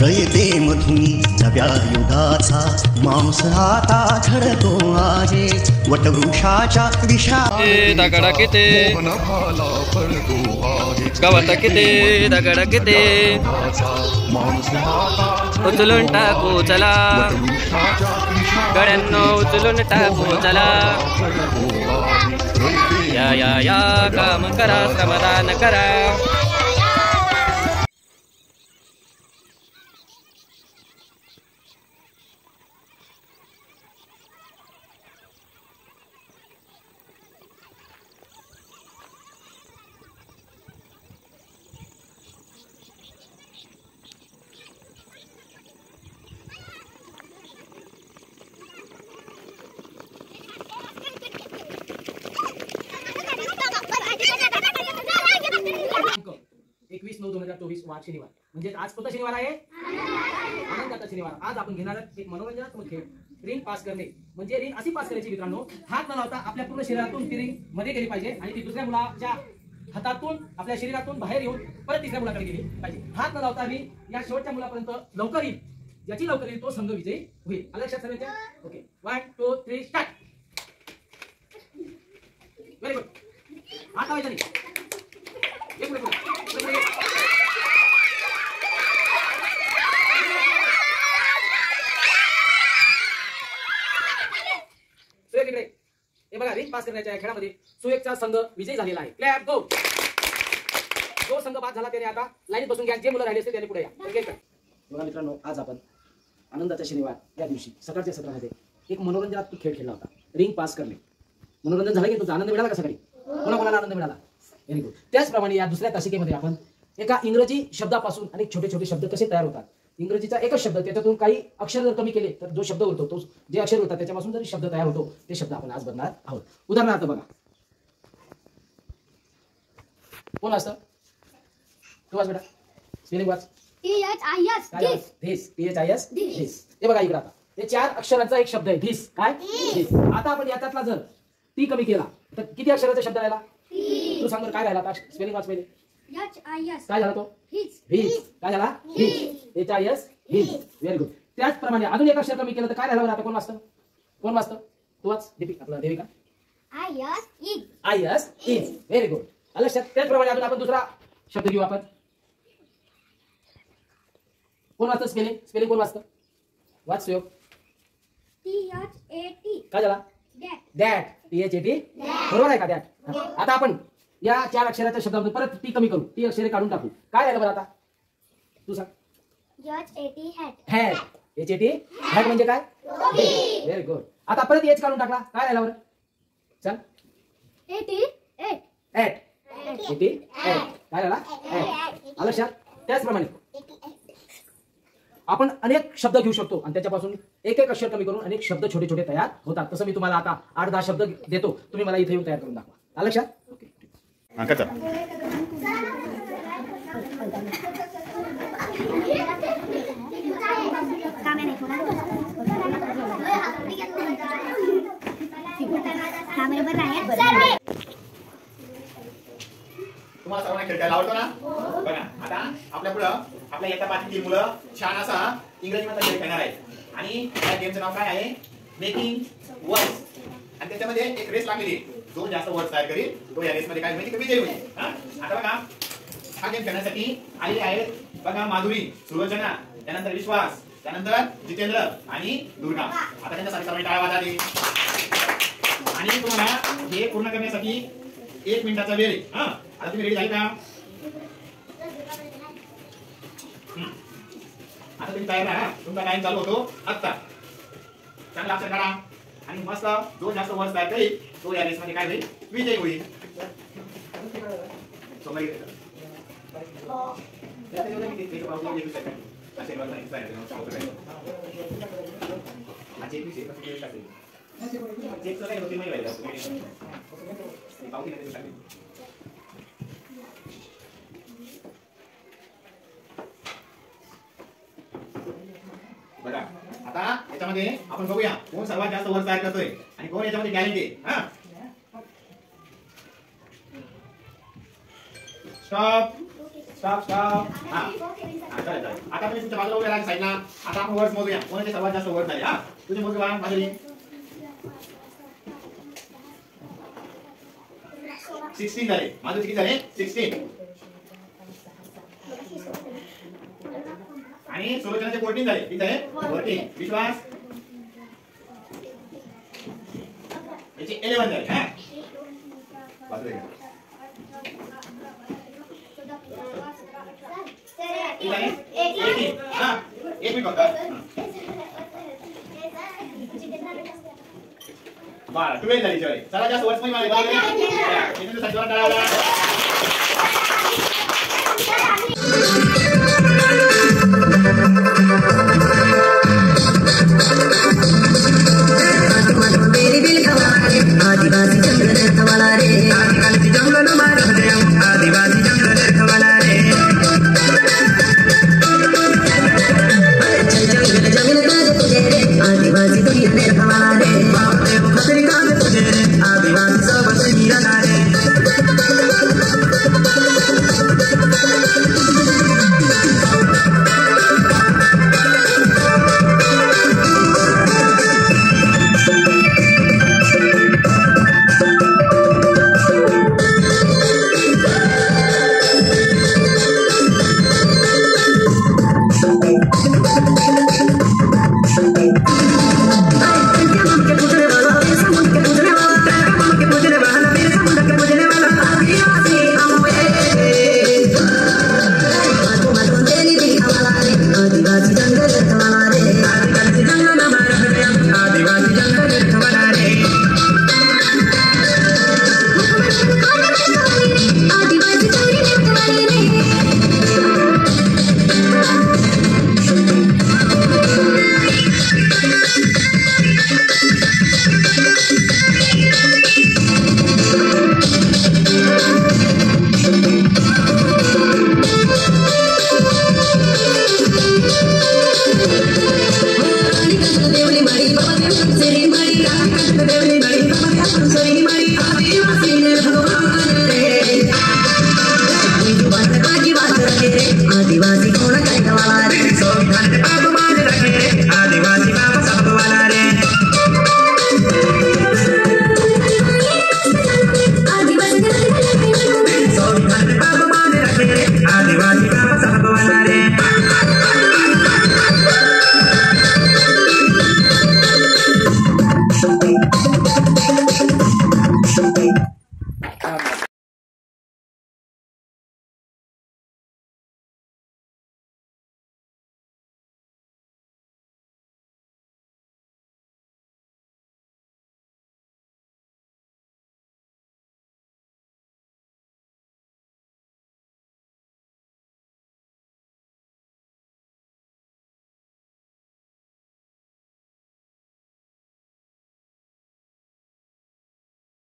रयते मधुनी नव्या युगाचा मांस आता झडतो आहे वटवृक्षाच्या दगड किती गवत किती दगड किती उचलून टाकू चला गड्यांनो उचलून टाकू चला या या या काम करा श्रमदान करा. वार शनिवार म्हणजे आज कोणता शनिवार आहे? आनंदाचा शनिवार. आज आपण घेणार एक मनोरंजनात्मक खेळ रिंग पास करणे. म्हणजे रिंग अशी पास करायची मित्रांनो, हात न लावता आपल्या पूर्ण शरीरातून ती रिंग मध्ये गेली पाहिजे आणि ती दुसऱ्या मुलाच्या हातातून आपल्या शरीरातून बाहेर येऊन परत तिसऱ्या मुलाकडे गेली पाहिजे. हात न लावता मी या शेवटच्या मुलापर्यंत लवकर येईल, ज्याची लवकर येईल तो संघ विजयी होईल. आलं लक्षात सर्वांच्या? Okay, 1 2 3 start. Very good. हात लावायचा नाही. एक मिनिट हे बघा, रिंग पास करण्याच्या खेळामध्ये सुएकचा संघ विजयी झालेला आहे. क्लॅप गो. जो संघ पास झाला त्याने आता लाईनीत बसून घ्या. जे मुलं राहिले असते त्याने पुढे या. बघा मित्रांनो, आज आपण आनंदाचा शनिवार या दिवशी सकाळच्या सत्रामध्ये एक मनोरंजनात्मक खेळ खेळला होता, रिंग पास करणे. मनोरंजन झालं की तुमचा आनंद मिळाला का? सकाळी कोणाकोणाला आनंद मिळाला? Very good. त्याचप्रमाणे या दुसऱ्या तासिकेमध्ये आपण एका इंग्रजी शब्दापासून अनेक छोटे छोटे शब्द कसे तयार होतात, इंग्रजीचा एकच शब्द त्याच्यातून काही अक्षर जर कमी केले तर जो शब्द उरतो, तो जे अक्षर होतात त्याच्यापासून जरी शब्द तयार होतो, ते शब्द आपण आज बघणार आहोत. उदाहरणार्थ बघा, कोण वाचतं? तू वाच बेटा. Spelling watch. धिस. हे बघा इकडे आता हे 4 अक्षरांचा एक शब्द आहे, धिस. काय? धिस. आता आपण याच्यातला जर टी कमी केला तर किती अक्षराचा शब्द राहिला? तू सांग काय राहिला? स्पेलिंग वाच पहिले. काय झाला तो? हिज. काय झाला? His. HIS. His. Very good. त्याचप्रमाणे अजून एक अक्षर कमी केलं तर काय राहिलं? आता कोण वाचतं? कोण वाचतं? तू वाच. आपला Devika. IS. Is. Very good. लक्षात. त्याचप्रमाणे अजून आपण दुसरा शब्द घेऊ आपण. कोण वाचतं स्पेलिंग कोण वाचतं? वाच सुयोग. THAT. काय झाला? दॅट. THAT. बरोबर आहे का? दॅट. आता आपण या 4 अक्षराच्या शब्दामध्ये परत टी कमी करू, ती अक्षरे काढून टाकू. काय राहिलं बरं आता? तू सांग. हॅट. HAT. हॅट म्हणजे काय? Very good. आता परत एच काढून टाकला, काय राहिला बरं? चल. ऍट. काय झाला? आलं लक्षात. त्याचप्रमाणे आपण अनेक शब्द घेऊ शकतो आणि त्याच्यापासून एक एक अक्षर कमी करून अनेक शब्द छोटे छोटे तयार होतात. तसं मी तुम्हाला आता 8-10 शब्द देतो, तुम्ही मला इथे येऊन तयार करून दाखवा. आलं लक्षात? ओके. तुम्हाला सर्वांना खेळ खेळायला आवडतो ना? बघा, आता आपल्या पुढं आपल्या एका पाठीतील मुलं छान असा इंग्रजी मध्ये खेळ खेळणार आहेत आणि या गेमचं नाव काय आहे? Making words. आणि त्याच्यामध्ये एक रेस लागलेली आहे. जो जास्त वर्ड्स तयार करेल तो या रेस मध्ये काय होईल? विजयी होईल. आता बघा, हा गेम खेळण्यासाठी आलेले आहेत बघा माधुरी, सुलोचना, त्यानंतर विश्वास, त्यानंतर जितेंद्र आणि दुर्गा. आता त्यांच्यासाठी सर्वांनी टाळ्या वाजवा. आणि तुम्हाला हे पूर्ण करण्यासाठी 1 मिनिटाचा वेळ आहे. आता तुम्ही रेडी झाली का? आता तुम्ही तयार राहा. तुमचा टाइम चालू होतो आता. चांगला अक्षर काढा आणि मस्त जो जास्त वर्ष तयार करेल तो या रेस मध्ये काय होईल? विजयी होईल. बघा आता याच्यामध्ये आपण बघूया कोण सर्वात जास्त वर्ड तयार करतोय आणि कोण याच्यामध्ये टॅलेंटेड. हा स्टॉप स्टॉप स्टॉप. हा चालेल. आता तुम्ही तुमच्या बाजूला उभे राहा साईडला. आता आपण वर्ड्स मोजूया कोणाचे सर्वात जास्त वर्ड झाले. हा तुझे मोजू बघा माझे 16 झाले. माझे किती झाले 16. आणि सुलोचनाचे 14 झाले. किती झाले 14. विश्वास याचे 11 झाले. हा बाजूला एक मिनिट बघा. 12 झाली. चला जास्त वर्ष मध्ये आदिवासी जंगल वाला रे, आदिवासी जंगल मारा रे, आदिवासी जंगल वाला रे. जंगल जंगल काज तुझे रे, आदिवासी दुनिया वाला रे. बाप रे खतरी काज तुझे रे, आदिवासी सब हीरा रे. आदिवासी जंगल